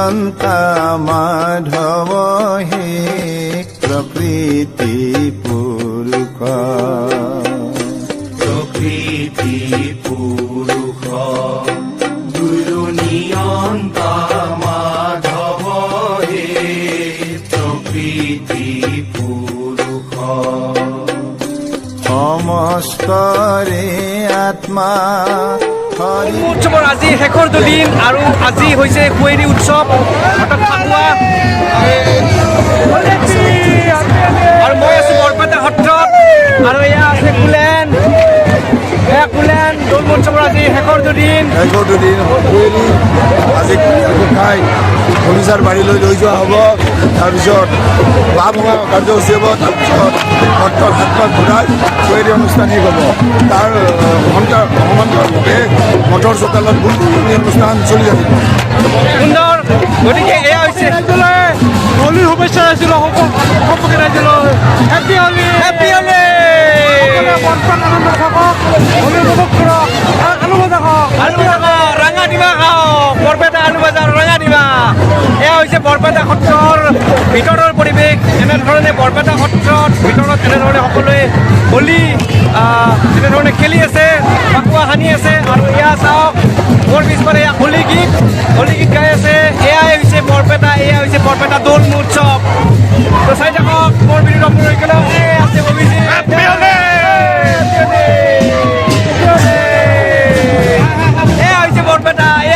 নিয়ন্তা মাধৱ হে প্ৰকৃতি পুৰুষ প্ৰকৃতি পুৰুষ গুৰু নিয়ন্তা মাধব হে প্ৰকৃতি পুৰুষ সমস্তৰে আত্মা উৎসৱৰ আজি শেষৰ দিন আৰু আজি হৈছে কুঁৱেৰী উৎসৱ অৰ্থাৎ ফাকুৱা আৰু মই আছো বৰপেটা সত্ৰত আৰু এয়া আছে কুলেন দৌল উৎসৱৰ আজি শেষৰ দিন কুঁৱেৰী আজি খাই কলিচাৰ বাৰীলৈ লৈ যোৱা হ'ব। তাৰপিছত বাঁহ ভঙা কাৰ্যসূচী হ'ব। তাৰপিছত সত্ৰত হাতপাত ঘূৰাই কুঁৱেৰী অনুষ্ঠান শেষ হ'ব। তাৰ সমান্তৰালভাৱে মঠৰ চোতালত বুটনি অনুষ্ঠান চলি থাকিব। সুন্দৰ। গতিকে এয়া হৈছে হোলীৰ শুভেচ্ছা আছিলোঁ সকলোকে ৰাইজলৈ হেপী হোলী হেপী হোলী আনন্দ থাকক হোলী উপভোগ কৰক আলু ভাজা খাওক ৰঙা দিবা খাওক বৰপেটা আলু ভাজা ৰঙা দিবা। এয়া হৈছে বৰপেটা সত্ৰৰ ভিতৰৰ পৰিৱেশ। এনেধৰণে বৰপেটা সত্ৰত ভিতৰত এনেধৰণে সকলোৱে হোলী এনেধৰণে খেলি আছে ফাকুৱা সানি আছে আৰু এয়া চাওক মোৰ পিছফালে এয়া হোলী গীত গাই আছে। এয়াই হৈছে বৰপেটা দৌল উৎসৱ। তো চাই থাকক মোৰ বিৰুদ্ধ মোৰ আছে অভিজিৎ এয়া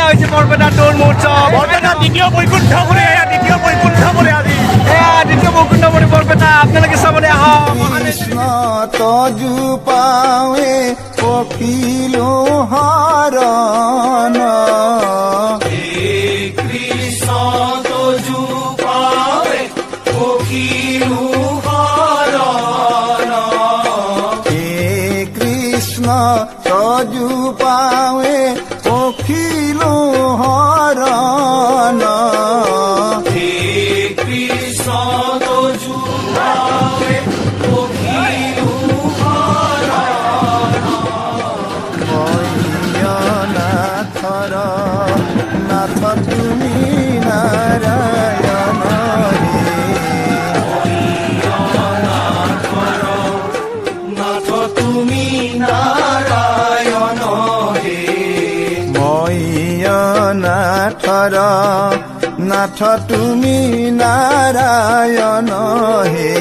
হৈছে বৰপেটা দৌল উৎসৱ। বৰপেটা দ্বিতীয় বৈকুণ্ঠ কৰি দ্বিতীয় বৈকুণ্ঠ কৰি বৰপেটা আপোনালোকে চাবলৈ আহক। কৃষ্ণ তজু পাৱে পখিলো হৰণ কৃষ্ণ তজু পাৱে পখিলো হৰণ হে কৃষ্ণ তজু পাৱে পখিলো হৰণ হে কৃষ্ণ তজু পাৱে পখিলো হৰণ নাথৰ নাথ তুমি নাৰায়ণ নাথ তুমি নাৰায়ণ হে নাথৰ নাথ তুমি নাৰায়ণ হে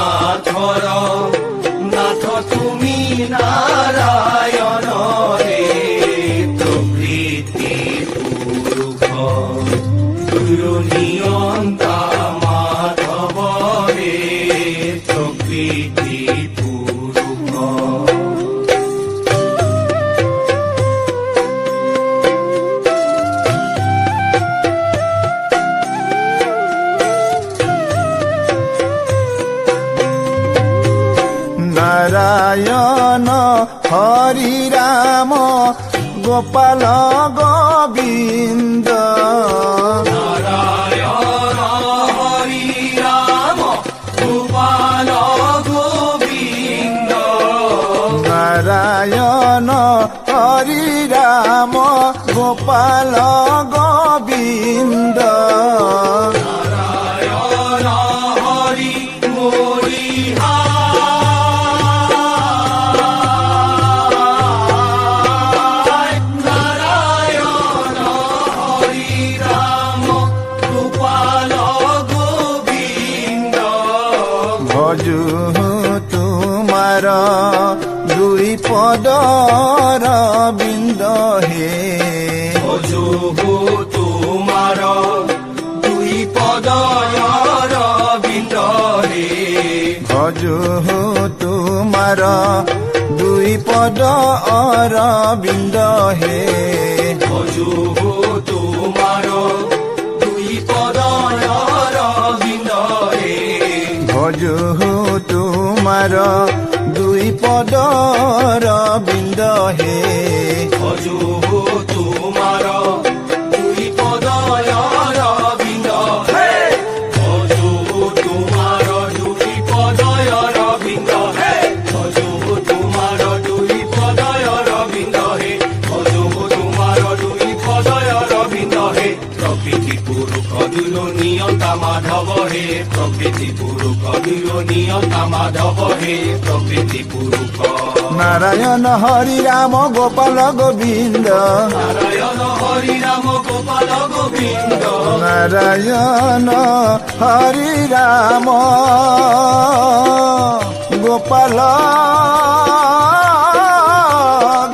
নাথৰ নাথ তুমি নাৰায়ণ হে প্ৰকৃতি পুৰুষ গুৰু নিয়ন্তা মাধৱ হে প্ৰকৃতি পুৰুষ নাৰায়ণ হৰি ৰাম গোপাল গোবিন্দ নাৰায়ণ হৰি ৰাম গোপাল গোবিন্দ নাৰায়ণ হৰি ৰাম গোপাল গোবিন্দ নাৰায়ণ হৰি মৰি নাৰায়ণ হৰি ৰাম গোপাল গোবিন্দ ভজু তোমাৰ দুই পদৰ বিন্দ হে ভজু তোমাৰ দুই পদৰ বিন্দ হে ভজু তোমাৰ দুই পদৰ বিন্দ হে ভজু তোমাৰ দুই পদৰ বিন্দ হে ভজু তোমাৰ দুই পদৰ বিন্দ হে ভজু তোমাৰ দুই পদৰ বিন্দ হে ভজু তোমাৰ দুই পদৰ বিন্দ হে ভজু তোমাৰ দুই পদৰ বিন্দ হে ভজু তোমাৰ দুই পদৰ বিন্দ নিয়ন্তা মাধৱ হে প্ৰকৃতি পুৰুষ নাৰায়ণ হৰি ৰাম গোপাল গোবিন্দ নাৰায়ণ হৰি ৰাম গোপাল গোবিন্দ নাৰায়ণ হৰি ৰাম গোপাল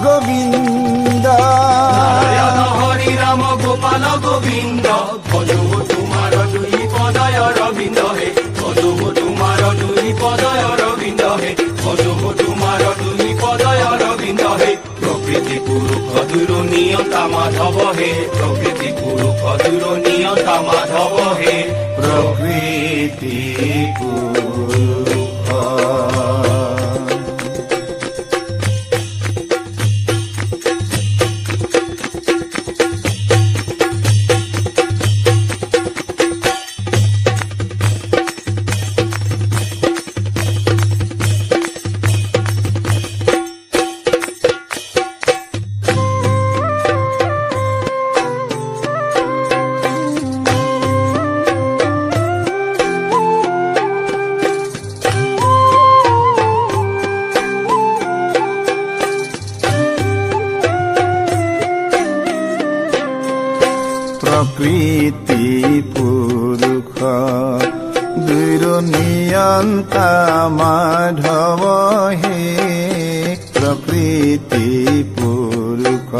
গোবিন্দ নাৰায়ণ হৰি ৰাম গোপাল গোবিন্দ ভজো তোমাৰ দুই পদয় ৰবিন্দ হে ভজো তোমাৰ দুই পদয় ৰবিন্দ হে ভজো তোমাৰ দুই পদয় ৰবিন্দ হে প্ৰকৃতি পুৰুষ দুৰ নিয়ন্তা মাধৱ হে প্ৰকৃতি পুৰুষ দুৰ নিয়ন্তা মাধৱ হে প্ৰকৃতি পুৰুষ প্ৰকৃতি পুৰুষ দুইৰ নিয়ন্তা মাধব হে প্ৰকৃতি পুৰুষ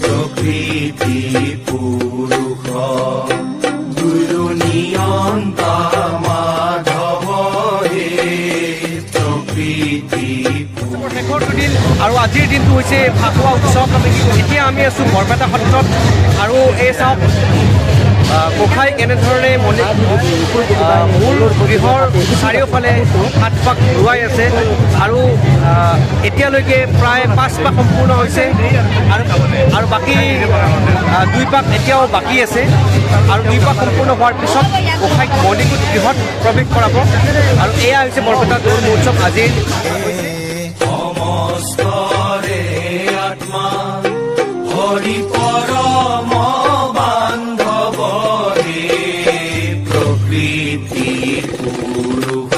প্ৰকৃতি পুৰুষ দুৰ নিয়ন্তা মাধৱ হে প্ৰকৃতি শেষৰটো দিন আৰু আজিৰ দিনটো হৈছে ফাকুৱা উৎসৱ এতিয়া আমি আছোঁ বৰপেটা সত্ৰত আৰু এই চাওক গোসাঁই কেনেধৰণে মূল গৃহৰ চাৰিওফালে 7 পাক ঘূৰাই আছে আৰু এতিয়ালৈকে প্ৰায় 5 পাক সম্পূৰ্ণ হৈছে আৰু বাকী 2 পাক এতিয়াও বাকী আছে আৰু 2 পাক সম্পূৰ্ণ হোৱাৰ পিছত গোসাঁইক মণিকূট গৃহত প্ৰৱেশ কৰাব আৰু এয়া হৈছে বৰপেটা দৌল মহোৎসৱ আজিৰ সমস্তৰে আত্মা হৰি পৰম বান্ধৱ হে প্ৰকৃতি পুৰুষ